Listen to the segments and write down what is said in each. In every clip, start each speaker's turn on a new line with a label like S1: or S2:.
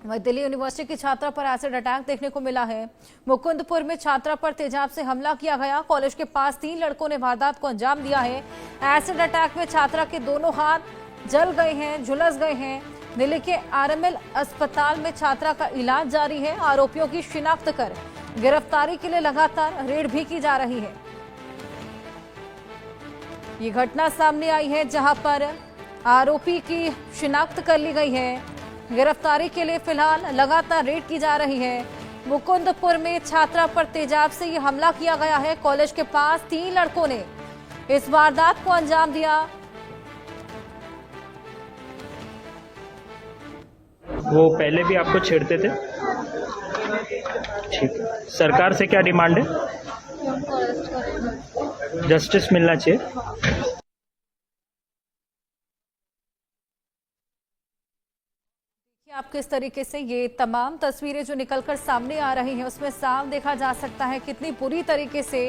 S1: वहीं दिल्ली यूनिवर्सिटी की छात्रा पर एसिड अटैक देखने को मिला है। मुकुंदपुर में छात्रा पर तेजाब से हमला किया गया। कॉलेज के पास 3 लड़कों ने वारदात को अंजाम दिया है। एसिड अटैक में छात्रा के दोनों हाथ जल गए हैं, झुलस गए हैं। दिल्ली के आरएमएल अस्पताल में छात्रा का इलाज जारी है। आरोपियों की शिनाख्त कर गिरफ्तारी के लिए लगातार रेड भी की जा रही है। ये घटना सामने आई है जहां पर आरोपी की शिनाख्त कर ली गई है। गिरफ्तारी के लिए फिलहाल लगातार रेड की जा रही है। मुकुंदपुर में छात्रा पर तेजाब से ये हमला किया गया है। कॉलेज के पास 3 लड़कों ने इस वारदात को अंजाम दिया।
S2: वो पहले भी आपको छेड़ते थे? ठीक है, सरकार से क्या डिमांड है? जस्टिस मिलना चाहिए।
S1: आप किस तरीके से ये तमाम तस्वीरें जो निकलकर सामने आ रही हैं उसमें साफ देखा जा सकता है कितनी बुरी तरीके से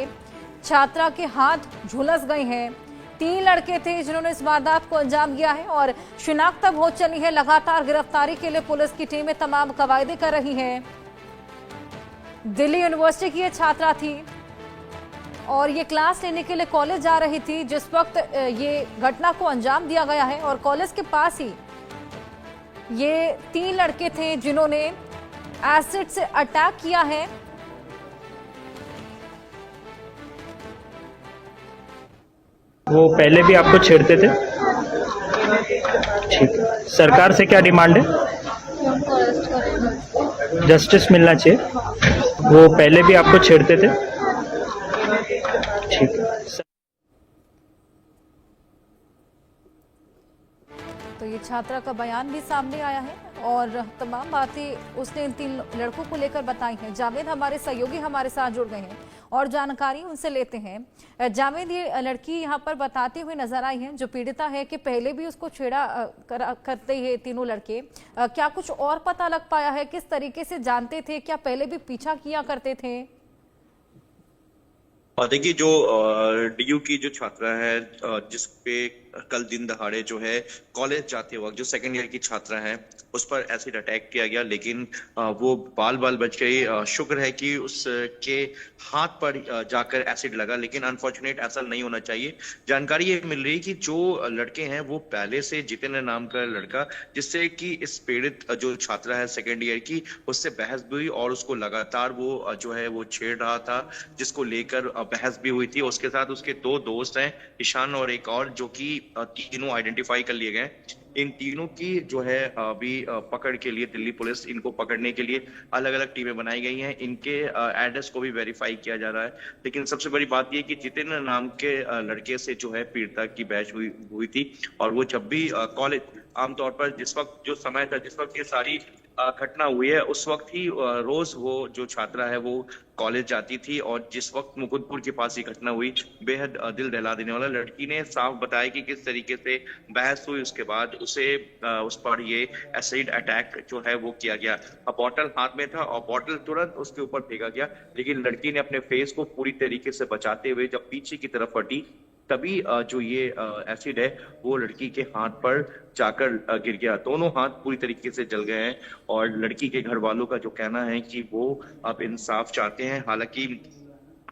S1: छात्रा के हाथ झुलस गए हैं। 3 लड़के थे जिन्होंने इस वारदात को अंजाम दिया है और शिनाख्त अब हो चली है। लगातार गिरफ्तारी के लिए पुलिस की टीमें तमाम कवायदे कर रही है। दिल्ली यूनिवर्सिटी की ये छात्रा थी और ये क्लास लेने के लिए कॉलेज जा रही थी जिस वक्त ये घटना को अंजाम दिया गया है। और कॉलेज के पास ही ये 3 लड़के थे जिन्होंने एसिड से अटैक किया है।
S2: वो पहले भी आपको छेड़ते थे? ठीक है, सरकार से क्या डिमांड है? जस्टिस मिलना चाहिए। वो पहले भी आपको छेड़ते थे? ठीक है।
S1: तो ये छात्रा का बयान भी सामने आया है और तमाम बातें उसने इन 3 लड़कों को लेकर बताई हैं। जावेद हमारे सहयोगी हमारे साथ जुड़ गए हैं और जानकारी उनसे लेते हैं। जावेद, ये लड़की यहाँ पर बताते हुए नजर आई है जो पीड़िता है कि पहले भी उसको छेड़ा करते हैं तीनों लड़के। क्या कुछ और पता लग पाया है? किस तरीके से जानते थे? क्या पहले भी पीछा किया करते थे?
S3: और देखिए, जो डीयू की जो छात्रा है, जिसपे कल दिन दहाड़े जो है कॉलेज जाते वक्त जो सेकंड ईयर की छात्रा है उस पर एसिड अटैक किया गया, लेकिन वो बाल बच गई। शुक्र है कि उसके हाथ पर जाकर एसिड लगा, लेकिन अनफॉर्चुनेट ऐसा नहीं होना चाहिए। जानकारी ये मिल रही है कि जो लड़के हैं वो पहले से जितेंद्र नाम का लड़का, जिससे कि इस पीड़ित जो छात्रा है सेकेंड ईयर की, उससे बहस भी हुई और उसको लगातार वो जो है वो छेड़ रहा था, जिसको लेकर बहस भी हुई थी। उसके साथ उसके 2 दोस्त हैं, ईशान और एक और, जो कि तीनों आइडेंटिफाई कर लिए गए। इन तीनों की जो है अभी पकड़ के लिए दिल्ली पुलिस, इनको पकड़ने के लिए अलग अलग टीमें बनाई गई हैं। इनके एड्रेस को भी वेरीफाई किया जा रहा है। लेकिन सबसे बड़ी बात यह कि जितेंद्र नाम के लड़के से जो है पीड़िता की बहस हुई थी और वो जब भी कॉलेज, आमतौर पर जिस वक्त जो समय था, जिस वक्त ये सारी घटना हुई है, उस वक्त ही रोज वो जो छात्रा है वो कॉलेज जाती थी। और जिस वक्त मुकुंदपुर के पास ये घटना हुई, बेहद दिल दहला देने वाला, लड़की ने साफ बताया कि किस तरीके से बहस हुई। उसके बाद उसे उस पर ये एसिड अटैक जो है वो किया गया। बॉटल हाथ में था और बॉटल तुरंत उसके ऊपर फेंका गया, लेकिन लड़की ने अपने फेस को पूरी तरीके से बचाते हुए जब पीछे की तरफ हटी, तभी जो ये एसिड है वो लड़की के हाथ पर जाकर गिर गया। दोनों हाथ पूरी तरीके से जल गए हैं और लड़की के घर वालों का जो कहना है कि वो अब इंसाफ चाहते हैं। हालांकि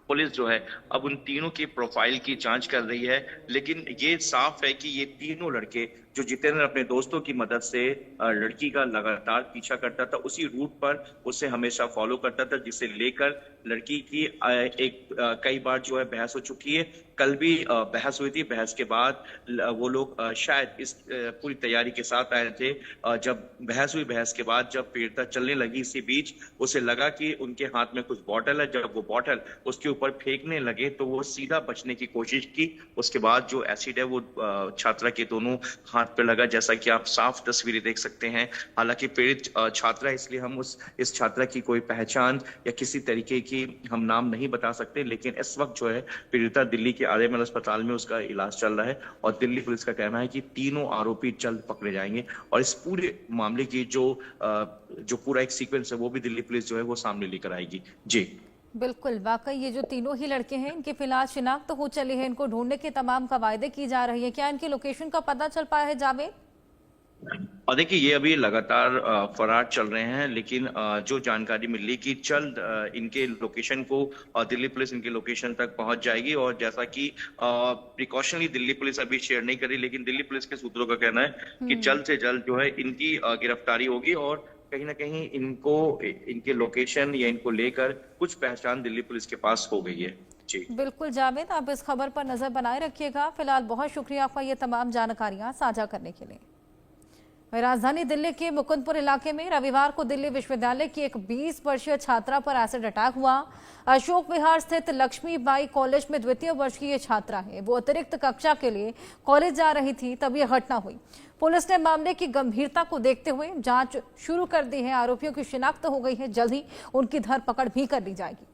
S3: पुलिस जो है अब उन तीनों की प्रोफाइल की जांच कर रही है, लेकिन ये साफ है कि ये तीनों लड़के, जो जितेंद्र अपने दोस्तों की मदद से लड़की का लगातार पीछा करता था, उसी रूट पर उसे हमेशा फॉलो करता था, जिसे लेकर लड़की की कई बार जो है बहस हो चुकी है। कल भी बहस हुई थी। बहस के बाद वो लोग शायद इस पूरी तैयारी के साथ आए थे। जब बहस हुई, बहस के बाद जब पीड़िता चलने लगी, इसी बीच उसे लगा कि उनके हाथ में कुछ बॉटल है। जब वो बॉटल उसके ऊपर फेंकने लगे तो वो सीधा बचने की कोशिश की। उसके बाद जो एसिड है वो छात्रा के दोनों हाथ पे लगा, जैसा कि आप साफ तस्वीरें देख सकते हैं। हालांकि पीड़ित छात्रा, इसलिए हम इस छात्रा की कोई पहचान या किसी तरीके की हम नाम नहीं बता सकते, लेकिन इस वक्त जो है पीड़िता दिल्ली के आरएमएल अस्पताल में उसका इलाज चल रहा है और दिल्ली पुलिस का कहना है कि तीनों आरोपी जल्द पकड़े जाएंगे। और इस पूरे मामले की जो पूरा एक सीक्वेंस है वो भी दिल्ली पुलिस जो है वो सामने लेकर आएगी। जी
S1: बिल्कुल, वाकई ये जो तीनों ही लड़के हैं इनके फिलहाल शिनाख्त हो चली है, इनको ढूंढने के तमाम कवायदे की जा रही है। क्या इनकी लोकेशन का पता चल पाया है जावेद?
S3: और देखिए ये अभी लगातार फरार चल रहे हैं, लेकिन जो जानकारी मिली कि जल्द इनके लोकेशन को दिल्ली पुलिस इनके लोकेशन तक पहुंच जाएगी। और जैसा कि प्रिकॉशनली दिल्ली पुलिस अभी शेयर नहीं करी, लेकिन दिल्ली पुलिस के सूत्रों का कहना है कि जल्द से जल्द जो है इनकी गिरफ्तारी होगी और कहीं ना कहीं इनको इनके लोकेशन या इनको लेकर कुछ पहचान दिल्ली पुलिस के पास हो गई है। जी
S1: बिल्कुल जावेद, आप इस खबर पर नजर बनाए रखिएगा। फिलहाल बहुत शुक्रिया आपका ये तमाम जानकारियां साझा करने के लिए। राजधानी दिल्ली के मुकुंदपुर इलाके में रविवार को दिल्ली विश्वविद्यालय की एक 20 वर्षीय छात्रा पर एसिड अटैक हुआ। अशोक विहार स्थित लक्ष्मीबाई कॉलेज में द्वितीय वर्ष की ये छात्रा है। वो अतिरिक्त कक्षा के लिए कॉलेज जा रही थी तब यह घटना हुई। पुलिस ने मामले की गंभीरता को देखते हुए जांच शुरू कर दी है। आरोपियों की शिनाख्त हो गई है, जल्द ही उनकी धरपकड़ भी कर ली जाएगी।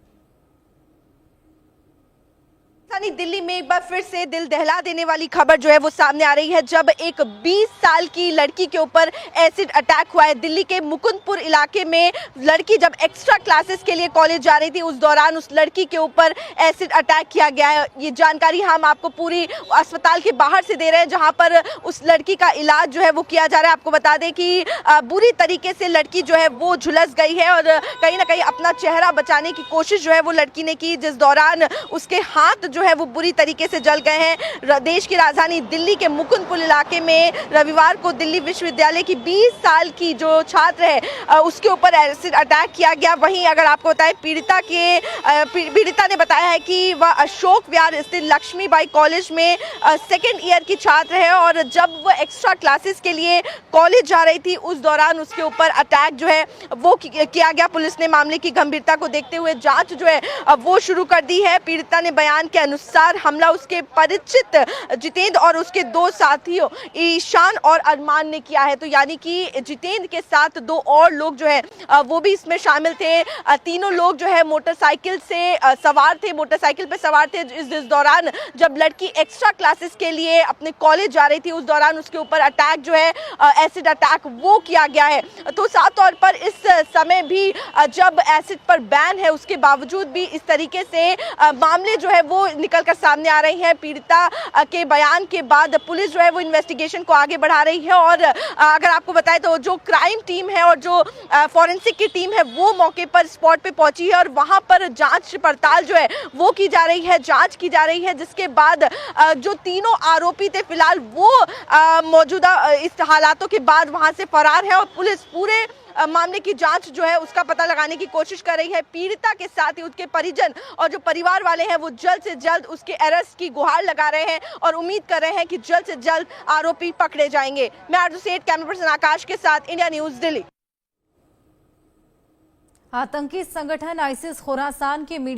S4: राजधानी दिल्ली में एक बार फिर से दिल दहला देने वाली खबर जो है वो सामने आ रही है, जब एक 20 साल की लड़की के ऊपर एसिड अटैक हुआ है। दिल्ली के मुकुंदपुर इलाके में लड़की जब एक्स्ट्रा क्लासेस के लिए कॉलेज जा रही थी, उस दौरान उस लड़की के ऊपर एसिड अटैक किया गया है। ये जानकारी हम आपको पूरी अस्पताल के बाहर से दे रहे हैं, जहां पर उस लड़की का इलाज जो है वो किया जा रहा है। आपको बता दें कि बुरी तरीके से लड़की जो है वो झुलस गई है और कहीं ना कहीं अपना चेहरा बचाने की कोशिश जो है वो लड़की ने की, जिस दौरान उसके हाथ जो है वो बुरी तरीके से जल गए हैं। देश की राजधानी दिल्ली के मुकुंदपुर इलाके में रविवार को दिल्ली विश्वविद्यालय की 20 साल की जो छात्र है उसके ऊपर एसिड अटैक किया गया। वहीं अगर आपको बताएं, पीड़िता ने बताया है कि वह अशोक विहार स्थित लक्ष्मीबाई कॉलेज में सेकेंड ईयर की छात्र है और जब वह एक्स्ट्रा क्लासेस के लिए कॉलेज जा रही थी, उस दौरान उसके ऊपर अटैक जो है वो किया गया। पुलिस ने मामले की गंभीरता को देखते हुए जांच जो है वो शुरू कर दी है। पीड़िता ने बयान के अनुसार हमला उसके परिचित जितेंद्र और उसके दो साथियों ईशान और अरमान ने किया है। तो यानी कि जितेंद्र के साथ दो और लोग जो है वो भी इसमें शामिल थे। तीनों लोग जो है मोटरसाइकिल से सवार थे, मोटरसाइकिल पे सवार थे। इस दौरान जब लड़की एक्स्ट्रा क्लासेस के लिए अपने कॉलेज जा रही थी, उस दौरान उसके ऊपर अटैक जो है एसिड अटैक वो किया गया है। तो साफ तौर पर इस समय भी जब एसिड पर बैन है, उसके बावजूद भी इस तरीके से मामले जो है वो निकल कर सामने आ रही है। पीड़िता के बयान के बाद पुलिस जो है वो इन्वेस्टिगेशन को आगे बढ़ा रही है और अगर आपको बताएं तो जो क्राइम टीम है और जो फॉरेंसिक की टीम है वो मौके पर स्पॉट पे पहुंची है और वहां पर जांच पड़ताल जो है वो की जा रही है, जांच की जा रही है, जिसके बाद जो तीनों आरोपी थे फिलहाल वो मौजूदा इस हालातों के बाद वहां से फरार है और पुलिस पूरे मामले की जांच जो है उसका पता लगाने की कोशिश कर रही है। पीड़िता के साथ ही उसके परिजन और जो परिवार वाले हैं वो जल्द से जल्द उसके अरेस्ट की गुहार लगा रहे हैं और उम्मीद कर रहे हैं कि जल्द से जल्द आरोपी पकड़े जाएंगे। मैं आरजू सेठ, कैमरा पर्सन आकाश के साथ, इंडिया न्यूज दिल्ली।
S1: आतंकी संगठन आईसिस खुरासान के मीडिया